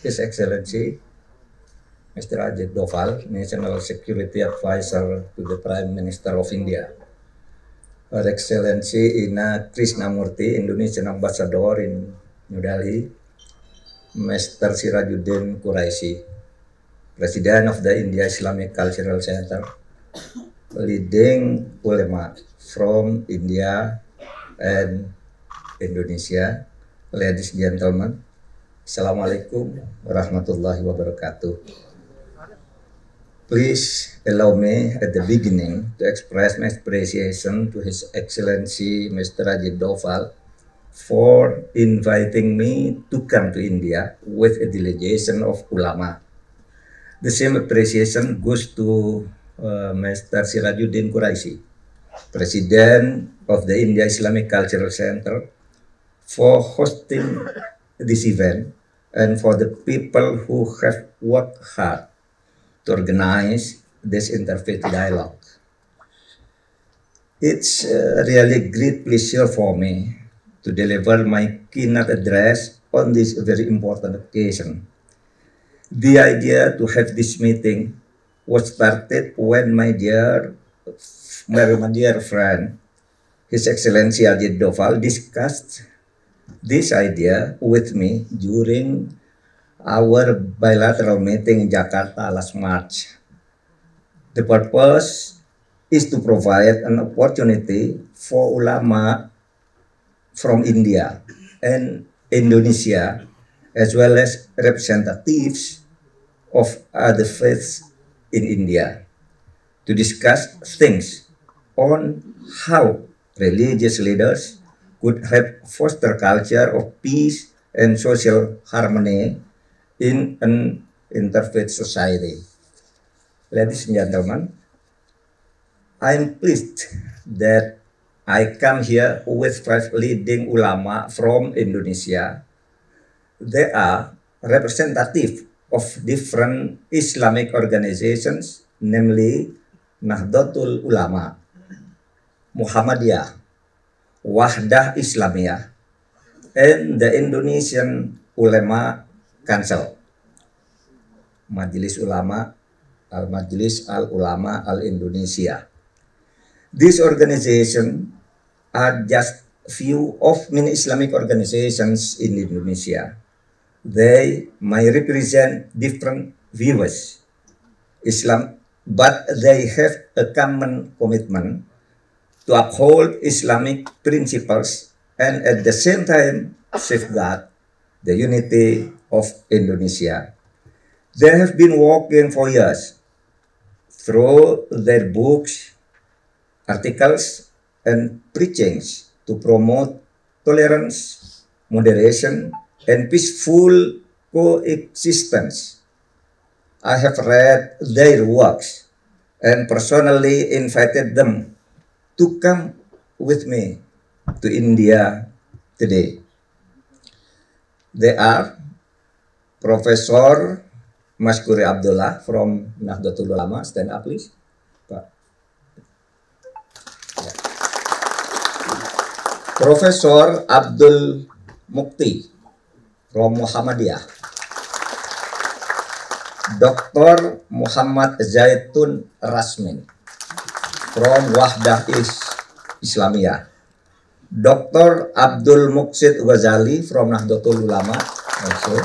His Excellency Mr. Ajit Doval, National Security Advisor to the Prime Minister of India. Her Excellency Ina Krishnamurti, Indonesian Ambassador in New Delhi. Mr. Sirajuddin Quraisy, President of the India Islamic Cultural Center, leading ulama from India and Indonesia. Ladies and gentlemen, Assalamualaikum warahmatullahi wabarakatuh. Please allow me at the beginning to express my appreciation to His Excellency Mr. Ajit Doval for inviting me to come to India with a delegation of ulama. The same appreciation goes to Mr. Sirajuddin Quraisy, President of the India Islamic Cultural Center, for hosting this event and for the people who have worked hard to organize this interfaith dialogue. It's really great pleasure for me to deliver my keynote address on this very important occasion. The idea to have this meeting was started when my dear friend, His Excellency Ajit Doval, discussed this idea with me during our bilateral meeting in Jakarta last March. The purpose is to provide an opportunity for ulama from India and Indonesia, as well as representatives of other faiths in India, to discuss things on how religious leaders could help foster culture of peace and social harmony in an interfaith society. Ladies and gentlemen, I'm pleased that I come here with 5 leading ulama from Indonesia. They are representative of different Islamic organizations, namely Nahdlatul Ulama, Muhammadiyah, Wahdah Islamiyah, and the Indonesian Ulama Council, Majelis Ulama, Al-Majlis Al-Ulama Al-Indonesia. These organizations are just few of many Islamic organizations in Indonesia. They may represent different views, Islam, but they have a common commitment to uphold Islamic principles and at the same time safeguard the unity of Indonesia. They have been working for years through their books, articles, and preachings to promote tolerance, moderation, and peaceful coexistence. I have read their works and personally invited them to come with me to India today. They are Professor Maskuri Abdullah from Nahdlatul Ulama. Stand up, please. Pak. Ya. Profesor Abdul Mukti from Muhammadiyah. Dr. Muhammad Zaitun Rasmin from Wahdah Islamiyah. Dr. Abdul Muqsid Ghazali from Nahdlatul Ulama also.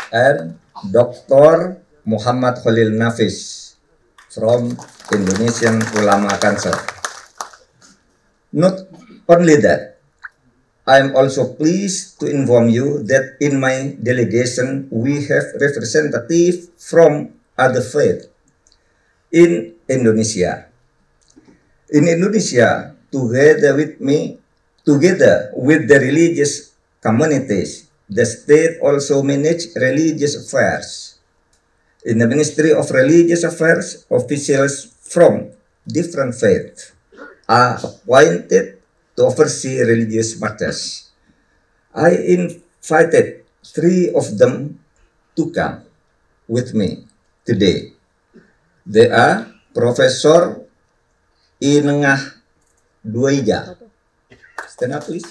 And Dr. Muhammad Khalil Nafis from Indonesian Ulama Council. Not only that, I am also pleased to inform you that in my delegation we have representatives from other faiths in Indonesia. In Indonesia, together with the religious communities, the state also manages religious affairs. In the Ministry of Religious Affairs, officials from different faiths are appointed to oversee religious matters. I invited 3 of them to come with me today. They are Professor Inengah Duaija. Stand up, please.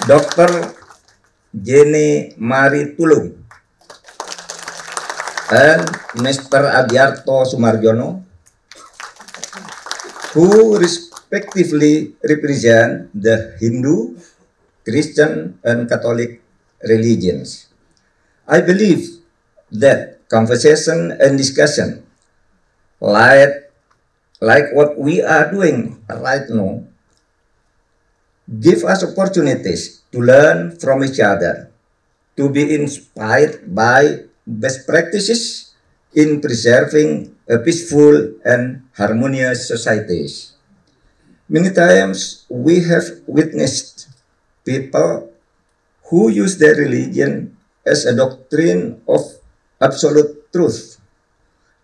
Dr. Jenny Mari Tulung, and Mr. Adiarto Sumarjono, who respectively represent the Hindu, Christian, and Catholic religions. I believe that conversation and discussion like what we are doing right now give us opportunities to learn from each other, to be inspired by best practices in preserving a peaceful and harmonious societies. Many times we have witnessed people who use their religion as a doctrine of absolute truth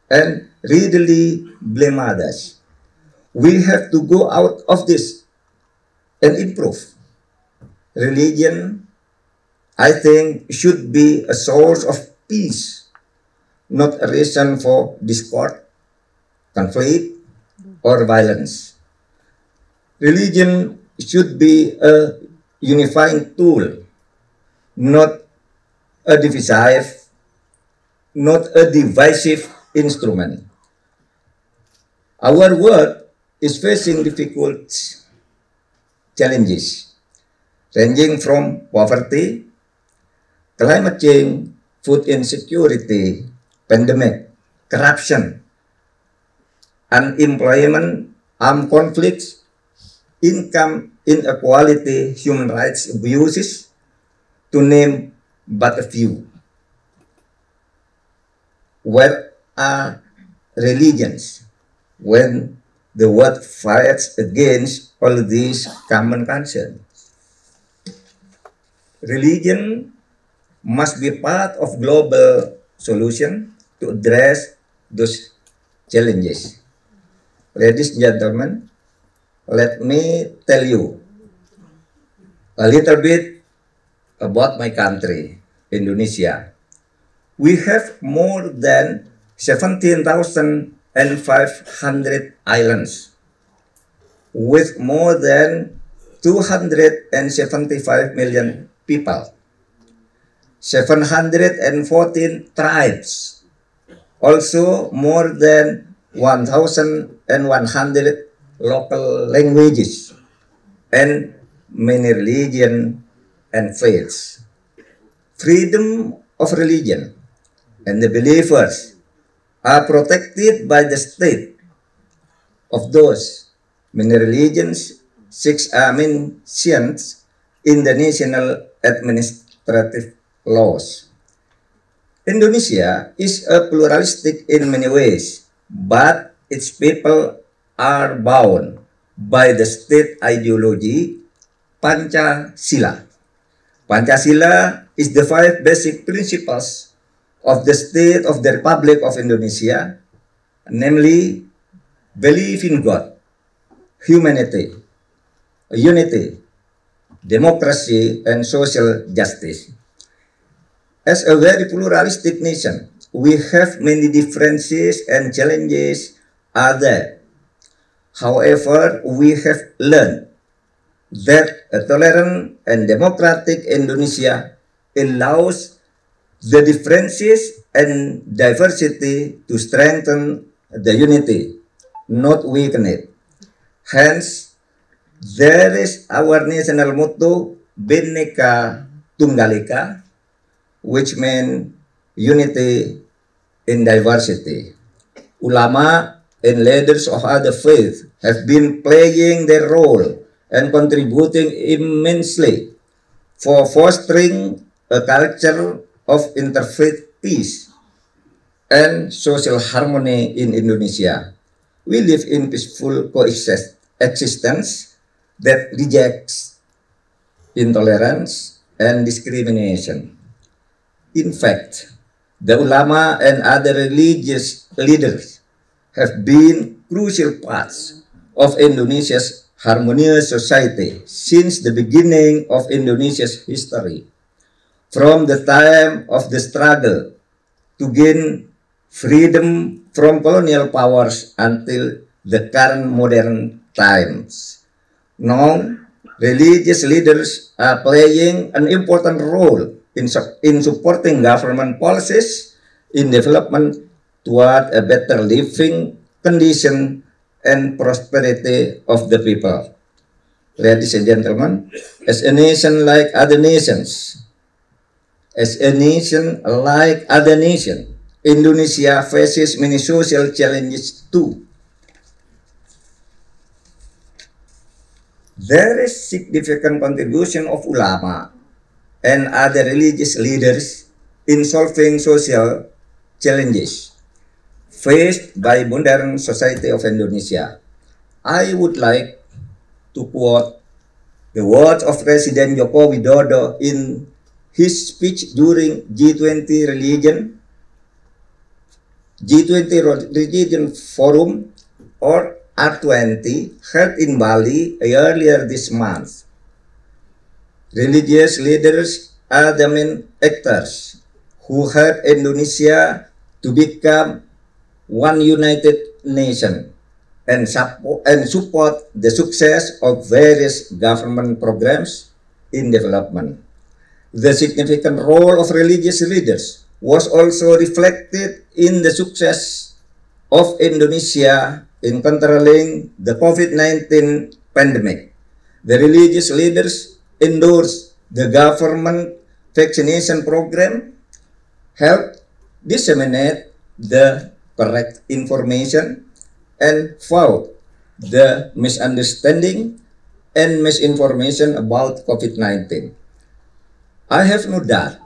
and readily blame others. We have to go out of this and improve. Religion, I think, should be a source of peace, not a reason for discord, conflict, or violence. Religion should be a unifying tool, not a divisive instrument. Our world is facing difficult challenges ranging from poverty, climate change, food insecurity, pandemic, corruption, unemployment, armed conflicts, income inequality, human rights abuses, to name but a few. Where are religions when the world fights against all these common concerns? Religion must be part of global solution to address those challenges. Ladies and gentlemen, let me tell you a little bit about my country, Indonesia. We have more than 17,500 islands with more than 275 million people, 714 tribes, also more than 1,100 local languages, and many religions and faiths. Freedom of religion and the believers are protected by the state of those many religions, six are mentioned in the national administrative laws. Indonesia is a pluralistic in many ways, but its people are bound by the state ideology Pancasila. Pancasila is the 5 basic principles of the state of the Republic of Indonesia, namely belief in God, humanity, unity, democracy, and social justice. As a very pluralistic nation, we have many differences and challenges are there. However, we have learned that a tolerant and democratic Indonesia allows the differences and diversity to strengthen the unity, not weaken it. Hence, there is our national motto, Bhinneka Tunggal Ika, which means unity in diversity. Ulama and leaders of other faiths have been playing their role and contributing immensely for fostering a culture of interfaith peace and social harmony in Indonesia. We live in peaceful coexistence that rejects intolerance and discrimination. In fact, the ulama and other religious leaders have been crucial parts of Indonesia's harmonious society since the beginning of Indonesia's history. From the time of the struggle to gain freedom from colonial powers until the current modern times. Now, Religious leaders are playing an important role in supporting government policies in development toward a better living condition and prosperity of the people. Ladies and gentlemen, as a nation like other nations, Indonesia faces many social challenges too. There is significant contribution of ulama and other religious leaders in solving social challenges faced by modern society of Indonesia. I would like to quote the words of President Joko Widodo in his speech during G20 Religion Forum or R20 held in Bali earlier this month. Religious leaders are the main actors who help Indonesia to become one united nation and support the success of various government programs in development. The significant role of religious leaders was also reflected in the success of Indonesia in controlling the COVID-19 pandemic. The religious leaders endorsed the government vaccination program, helped disseminate the correct information, and fought the misunderstanding and misinformation about COVID-19. I have no doubt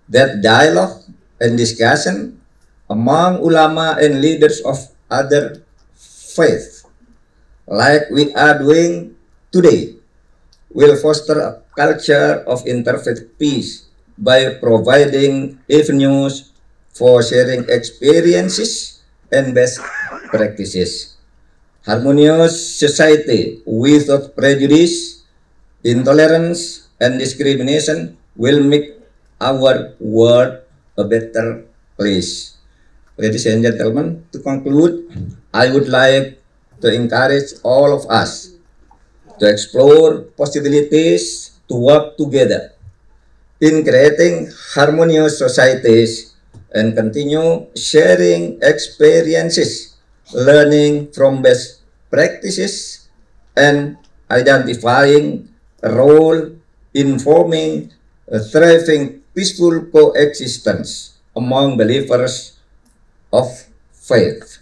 that dialogue and discussion among ulama and leaders of other faiths, like we are doing today, will foster a culture of interfaith peace by providing avenues for sharing experiences and best practices. Harmonious society without prejudice, intolerance, and discrimination will make our world a better place. Ladies and gentlemen, to conclude, I would like to encourage all of us to explore possibilities to work together in creating harmonious societies and continue sharing experiences, learning from best practices, and identifying a role in forming a thriving, peaceful coexistence among believers of faith.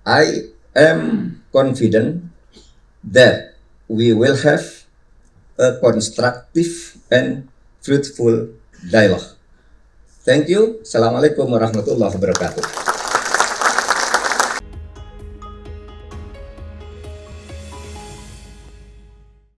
I am confident that we will have a constructive and fruitful dialogue. Thank you. Assalamualaikum warahmatullahi wabarakatuh.